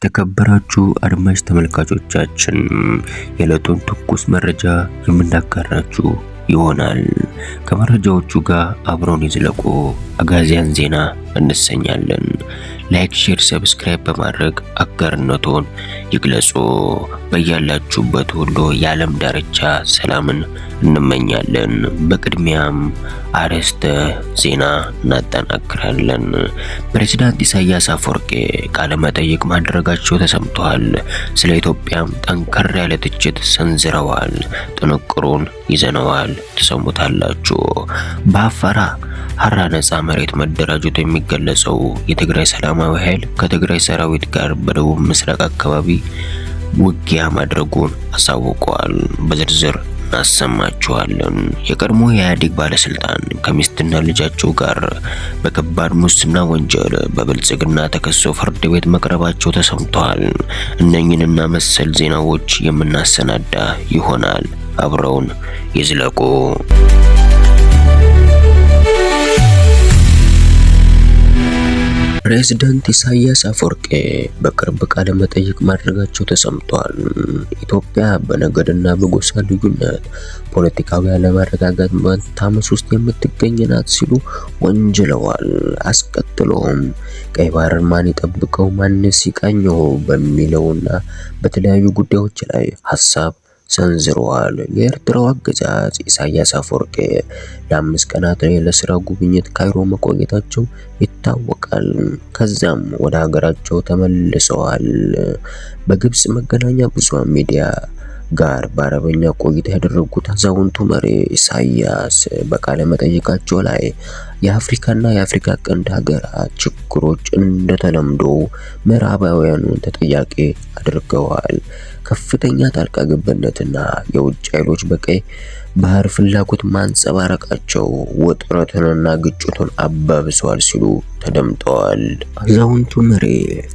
የተከበራችሁ አድማጭ ተመልካቾቻችን የዕለቱን ትኩስ መረጃ የምናጋራችሁ ይሆናል። ከመረጃዎቹ ጋር አብረውን ይዝለቁ። አጋዚያን ዜና እንሰኛለን። ላይክ፣ ሼር፣ ሰብስክራይብ በማድረግ አጋርነቶን ይግለጹ። በያላችሁበት ሁሉ የዓለም ዳርቻ ሰላምን እንመኛለን። በቅድሚያም አርዕስተ ዜና እናጠናክራለን። ፕሬዝዳንት ኢሳያስ አፈወርቂ ቃለ መጠይቅ ማድረጋቸው ተሰምቷል። ስለ ኢትዮጵያም ጠንከር ያለ ትችት ሰንዝረዋል። ጥንቅሩን ይዘነዋል፣ ተሰሙታላችሁ። በአፋር ሐራ ነጻ መሬት መደራጀቱ የሚገለጸው የትግራይ ሰላማዊ ኃይል ከትግራይ ሰራዊት ጋር በደቡብ ምስራቅ አካባቢ ውጊያ ማድረጉን አሳውቋል። በዝርዝር እናሰማችኋለን። የቀድሞ የኢህአዴግ ባለስልጣን ከሚስትና ልጃቸው ጋር በከባድ ሙስና ወንጀል በብልጽግና ተከሰው ፍርድ ቤት መቅረባቸው ተሰምቷል። እነኚህንና መሰል ዜናዎች የምናሰናዳ ይሆናል። አብረውን ይዝለቁ። ፕሬዝዳንት ኢሳያስ አፈወርቂ በቅርብ ቃለ መጠይቅ ማድረጋቸው ተሰምቷል። ኢትዮጵያ በነገድና በጎሳ ልዩነት ፖለቲካዊ አለመረጋጋት በታመስ ውስጥ የምትገኝ ናት ሲሉ ወንጅለዋል። አስቀጥሎም ቀይ ባህርን ማን ይጠብቀው ማንስ ይቃኘው በሚለውና በተለያዩ ጉዳዮች ላይ ሀሳብ ሰንዝረዋል። የኤርትራው አገዛዝ ኢሳያስ አፈወርቂ ለ5 ቀናት ለስራ ጉብኝት ካይሮ መቆየታቸው ይታወቃል። ከዛም ወደ ሀገራቸው ተመልሰዋል። በግብጽ መገናኛ ብዙሃን ሚዲያ ጋር በአረበኛ ቆይታ ያደረጉት አዛውንቱ መሪ ኢሳያስ በቃለ መጠይቃቸው ላይ የአፍሪካና የአፍሪካ ቀንድ ሀገራት ችግሮች እንደተለምዶ ምዕራባውያኑን ተጠያቂ አድርገዋል። ከፍተኛ ጣልቃ ገብነትና የውጭ ኃይሎች በቀይ ባህር ፍላጎት ማንጸባረቃቸው ውጥረትንና ግጭቱን አባብሰዋል ሲሉ ተደምጠዋል። አዛውንቱ መሪ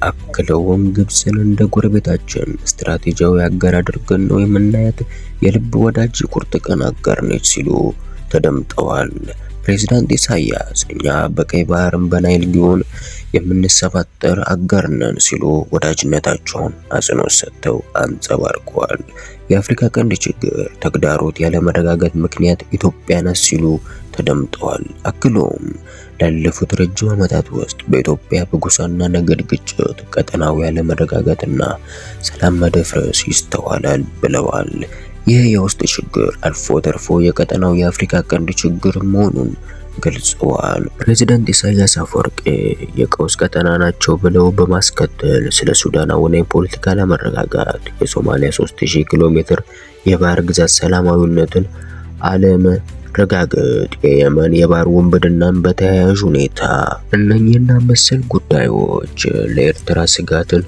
አክለውም ግብጽን እንደ ጎረቤታችን ስትራቴጂያዊ አጋር አድርገን ነው የምናያት፣ የልብ ወዳጅ ቁርጥ ቀን አጋር ነች ሲሉ ተደምጠዋል። ፕሬዝዳንት ኢሳያስ እኛ በቀይ ባህርም በናይል ጊዮን የምንሰባጠር አጋር ነን ሲሉ ወዳጅነታቸውን አጽንኦት ሰጥተው አንጸባርቀዋል። የአፍሪካ ቀንድ ችግር ተግዳሮት ያለመረጋጋት ምክንያት ኢትዮጵያ ናት ሲሉ ተደምጠዋል። አክሎም ላለፉት ረጅም ዓመታት ውስጥ በኢትዮጵያ በጎሳና ነገድ ግጭት፣ ቀጠናዊ ያለመረጋጋትና ሰላም መደፍረስ ይስተዋላል ብለዋል። ይህ የውስጥ ችግር አልፎ ተርፎ የቀጠናው የአፍሪካ ቀንድ ችግር መሆኑን ገልጸዋል። ፕሬዝዳንት ኢሳያስ አፈወርቂ የቀውስ ቀጠና ናቸው ብለው በማስከተል ስለ ሱዳን አሁናዊ ፖለቲካ አለመረጋጋት፣ የሶማሊያ 3000 ኪሎ ሜትር የባህር ግዛት ሰላማዊነትን አለመረጋገጥ፣ የየመን የባህር ወንበድናን በተያያዥ ሁኔታ እነኚህና መሰል ጉዳዮች ለኤርትራ ስጋትን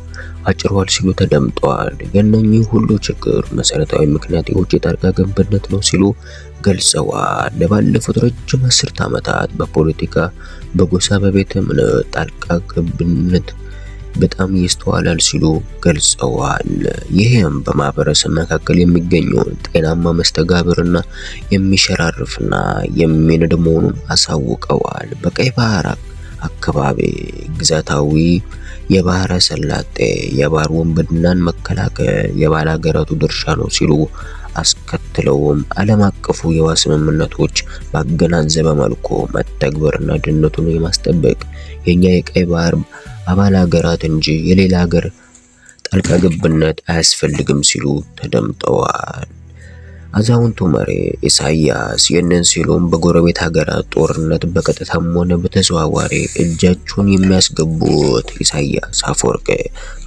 አጭሯል ሲሉ ተደምጠዋል። የእነኚህ ሁሉ ችግር መሰረታዊ ምክንያት የውጭ ጣልቃ ገብነት ነው ሲሉ ገልጸዋል። ለባለፉት ረጅም 10 ዓመታት በፖለቲካ በጎሳ በቤተ እምነት ጣልቃ ገብነት በጣም ይስተዋላል ሲሉ ገልጸዋል። ይህም በማህበረሰብ መካከል የሚገኘውን ጤናማ መስተጋብርና የሚሸራርፍና የሚንድ መሆኑን አሳውቀዋል። በቀይ ባህር አካባቢ ግዛታዊ የባህረ ሰላጤ የባህር ወንበድናን መከላከል የባላገራቱ ድርሻ ነው ሲሉ አስከትለውም ዓለም አቀፉ የውሃ ስምምነቶች ባገናዘበ መልኩ መተግበርና ደህንነቱን የማስጠበቅ የኛ የቀይ ባህር አባል ሀገራት እንጂ የሌላ ሀገር ጣልቃ ገብነት አያስፈልግም ሲሉ ተደምጠዋል። አዛውንቱ መሪ ኢሳያስ ይህንን ሲሉም በጎረቤት ሀገራት ጦርነት በቀጥታም ሆነ በተዘዋዋሪ እጃቸውን የሚያስገቡት ኢሳያስ አፈወርቂ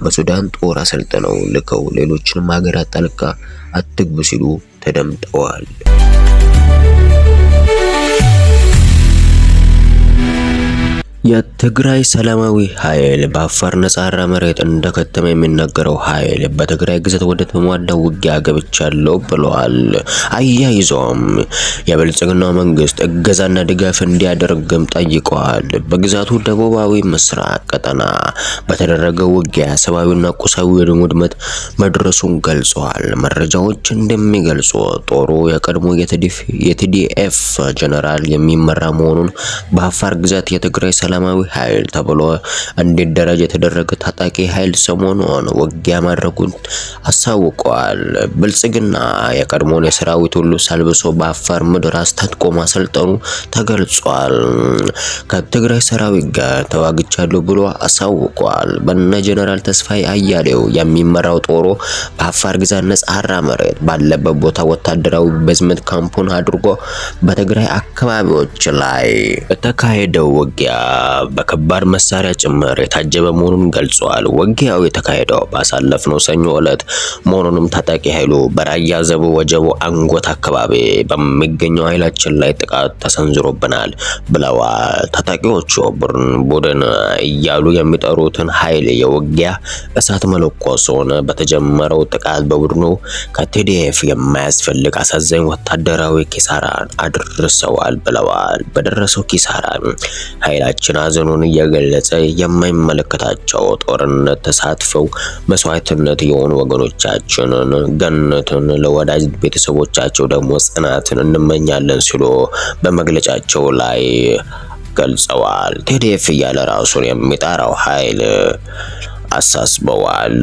በሱዳን ጦር አሰልጥነው ልከው ሌሎችንም ሀገራት ጣልቃ አትግቡ ሲሉ ተደምጠዋል። የትግራይ ሰላማዊ ኃይል በአፋር ነጻ መሬት እንደከተመ የሚነገረው ኃይል በትግራይ ግዛት ወደ ተሟላ ውጊያ ገብቻለሁ ብለዋል። አያይዘውም የብልጽግናው መንግስት እገዛና ድጋፍ እንዲያደርግም ጠይቀዋል። በግዛቱ ደቡባዊ ምስራቅ ቀጠና በተደረገው ውጊያ ሰብአዊና ቁሳዊ ውድመት መድረሱን ገልጸዋል። መረጃዎች እንደሚገልጹ ጦሩ የቀድሞ የቲዲኤፍ ጀነራል የሚመራ መሆኑን በአፋር ግዛት የትግራይ ሰላማዊ ኃይል ተብሎ እንዲደራጅ የተደረገ ታጣቂ ኃይል ሰሞኑን ውጊያ ማድረጉን አሳውቀዋል። ብልጽግና የቀድሞውን የሰራዊቱን ልብስ አልብሶ በአፋር ምድር አስታጥቆ ማሰልጠኑ ተገልጿል። ከትግራይ ሰራዊት ጋር ተዋግቻለሁ ብሎ አሳውቋል። በነ ጀነራል ተስፋዬ አያሌው የሚመራው ጦሩ በአፋር ግዛት ነጻ መሬት ባለበት ቦታ ወታደራዊ ቤዝመንት ካምፑን አድርጎ በትግራይ አካባቢዎች ላይ የተካሄደው ውጊያ በከባድ መሳሪያ ጭምር የታጀበ መሆኑን ገልጿል። ውጊያው የተካሄደው ባሳለፍነው ሰኞ ዕለት መሆኑንም ታጣቂ ኃይሉ በራያ ዘቡ ወጀቦ አንጎት አካባቢ በሚገኘው ኃይላችን ላይ ጥቃት ተሰንዝሮብናል ብለዋል። ታጣቂዎቹ ቡድን እያሉ የሚጠሩትን ኃይል የውጊያ እሳት መለኮሱን በተጀመረው ጥቃት በቡድኑ ከቲዲኤፍ የማያስፈልግ አሳዛኝ ወታደራዊ ኪሳራን አድርሰዋል ብለዋል። በደረሰው ኪሳራ ኃይላችን ሐዘኑን እየገለጸ የማይመለከታቸው ጦርነት ተሳትፈው መስዋዕትነት የሆኑ ወገኖቻችንን ገነትን ለወዳጅ ቤተሰቦቻቸው ደግሞ ጽናትን እንመኛለን ሲሉ በመግለጫቸው ላይ ገልጸዋል። ቲዲኤፍ እያለ ራሱን የሚጠራው ኃይል አሳስበዋል።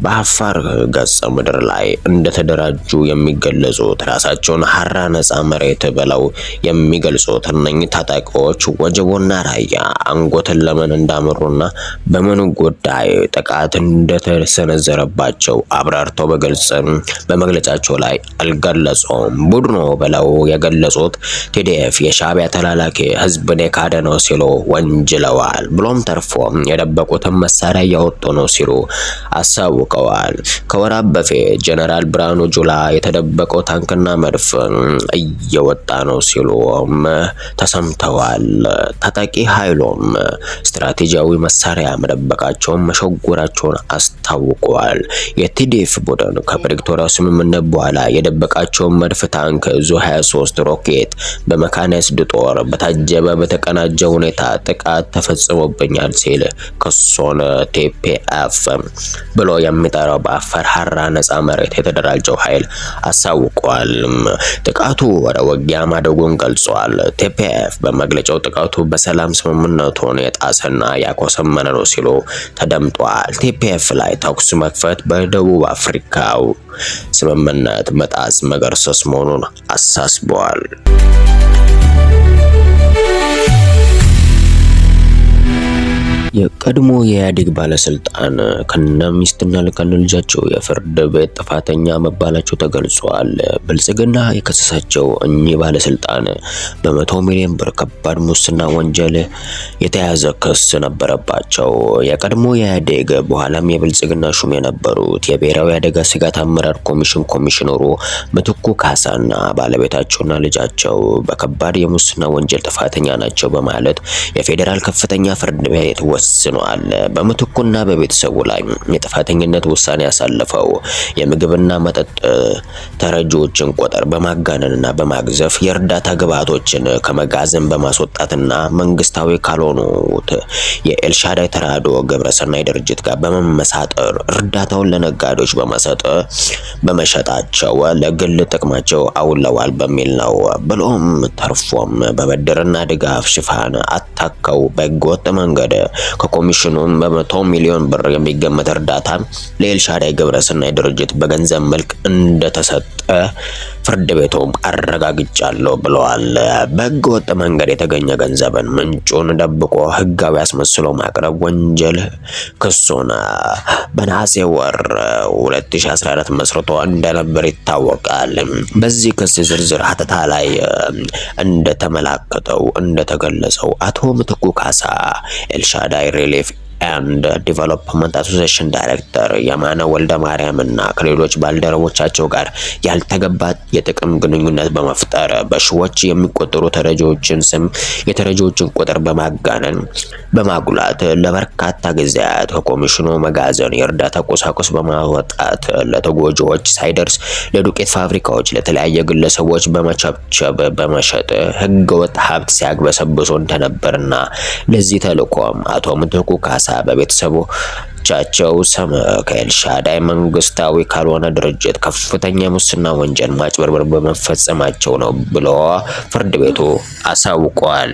በአፋር ገጸ ምድር ላይ እንደተደራጁ የሚገለጹት ራሳቸውን ሀራ ነጻ መሬት ብለው የሚገልጹት እነኚህ ታጣቂዎች ወጀቦና ራያ አንጎትን ለምን እንዳመሩና በምን ጉዳይ ጥቃት እንደተሰነዘረባቸው አብራርተው በግልጽ በመግለጫቸው ላይ አልገለጹም። ቡድኑ ብለው የገለጹት ቲዲኤፍ የሻዕቢያ ተላላኪ ህዝብን የካደ ነው ሲሉ ወንጅለዋል። ብሎም ተርፎም የደበቁትን መሳሪያ ያወጡ ነው ሲሉ አሳውቀዋል። ከወራት በፊት ጀነራል ብርሃኑ ጁላ የተደበቀው ታንክና መድፍ እየወጣ ነው ሲሉም ተሰምተዋል። ታጣቂ ኃይሎም ስትራቴጂያዊ መሳሪያ መደበቃቸውን መሸጎራቸውን አስታውቀዋል። የቲዲኤፍ ቡድን ከፕሪቶሪያው ስምምነት በኋላ የደበቃቸውን መድፍ፣ ታንክ፣ ዙ 23 ሮኬት በመካናይዝድ ጦር በታጀበ በተቀናጀ ሁኔታ ጥቃት ተፈጽሞብኛል ሲል ክሱን ቲፒኤፍ ብሎ የሚጠራው በአፋር ሀራ ነጻ መሬት የተደራጀው ኃይል አሳውቋል። ጥቃቱ ወደ ውጊያ ማደጉን ገልጿል። ቲፒኤፍ በመግለጫው ጥቃቱ በሰላም ስምምነቱን የጣሰና ያኮሰመነ ነው ሲሉ ተደምጧል። ቲፒኤፍ ላይ ተኩስ መክፈት በደቡብ አፍሪካው ስምምነት መጣስ መገርሰስ መሆኑን አሳስበዋል። የቀድሞ የኢህአዴግ ባለስልጣን ከነ ሚስትና ከነ ልጃቸው የፍርድ ቤት ጥፋተኛ መባላቸው ተገልጿል። ብልጽግና የከሰሳቸው እኚህ ባለስልጣን በ100 ሚሊዮን ብር ከባድ ሙስና ወንጀል የተያዘ ክስ ነበረባቸው። የቀድሞ የኢህአዴግ በኋላም የብልጽግና ሹም የነበሩት የብሔራዊ አደጋ ስጋት አመራር ኮሚሽን ኮሚሽነሩ ምትኩ ካሳና ባለቤታቸውና ልጃቸው በከባድ የሙስና ወንጀል ጥፋተኛ ናቸው በማለት የፌዴራል ከፍተኛ ፍርድ ቤት ወስኗል። በምትኩና በቤተሰቡ ላይ የጥፋተኝነት ውሳኔ ያሳለፈው የምግብና መጠጥ ተረጂዎችን ቁጥር በማጋነንና በማግዘፍ የእርዳታ ግብዓቶችን ከመጋዘን በማስወጣትና መንግስታዊ ካልሆኑት የኤልሻዳይ ተራድኦ ግብረሰናይ ድርጅት ጋር በመመሳጠር እርዳታውን ለነጋዴዎች በመሸጣቸው ለግል ጥቅማቸው አውለዋል በሚል ነው። ብሎም ተርፎም በብድርና ድጋፍ ሽፋን አታከው በህገወጥ መንገድ ከኮሚሽኑ በ100 ሚሊዮን ብር የሚገመት እርዳታ ለኤልሻዳይ ግብረሰናይ ድርጅት በገንዘብ መልክ እንደተሰጠ ፍርድ ቤቱም አረጋግጫለሁ ብለዋል። በህገወጥ መንገድ የተገኘ ገንዘብን ምንጩን ደብቆ ህጋዊ አስመስሎ ማቅረብ ወንጀል ክሱን በነሐሴ ወር 2014 መስርቶ እንደነበር ይታወቃል። በዚህ ክስ ዝርዝር ሀተታ ላይ እንደተገለጸው አቶ ምትኩ ካሳ ኤልሻዳይ ሪሊፍ and Development Association ዳይሬክተር የማነ ወልደ ማርያም እና ከሌሎች ባልደረቦቻቸው ጋር ያልተገባ የጥቅም ግንኙነት በመፍጠር በሺዎች የሚቆጠሩ ተረጂዎችን ስም የተረጂዎችን ቁጥር በማጋነን በማጉላት ለበርካታ ጊዜያት ከኮሚሽኑ መጋዘን የእርዳታ ቁሳቁስ በማውጣት ለተጎጂዎች ሳይደርስ ለዱቄት ፋብሪካዎች ለተለያየ ግለሰቦች በመቸብቸብ በመሸጥ ህገወጥ ሀብት ሲያግበሰብሱ እንደነበርና ለዚህ ተልዕኮም አቶ ምትኩ ካሳ በቤተሰቦቻቸው ስም ከኤልሻዳይ መንግስታዊ ካልሆነ ድርጅት ከፍተኛ ሙስና ወንጀል ማጭበርበር በመፈጸማቸው ነው ብሎ ፍርድ ቤቱ አሳውቋል።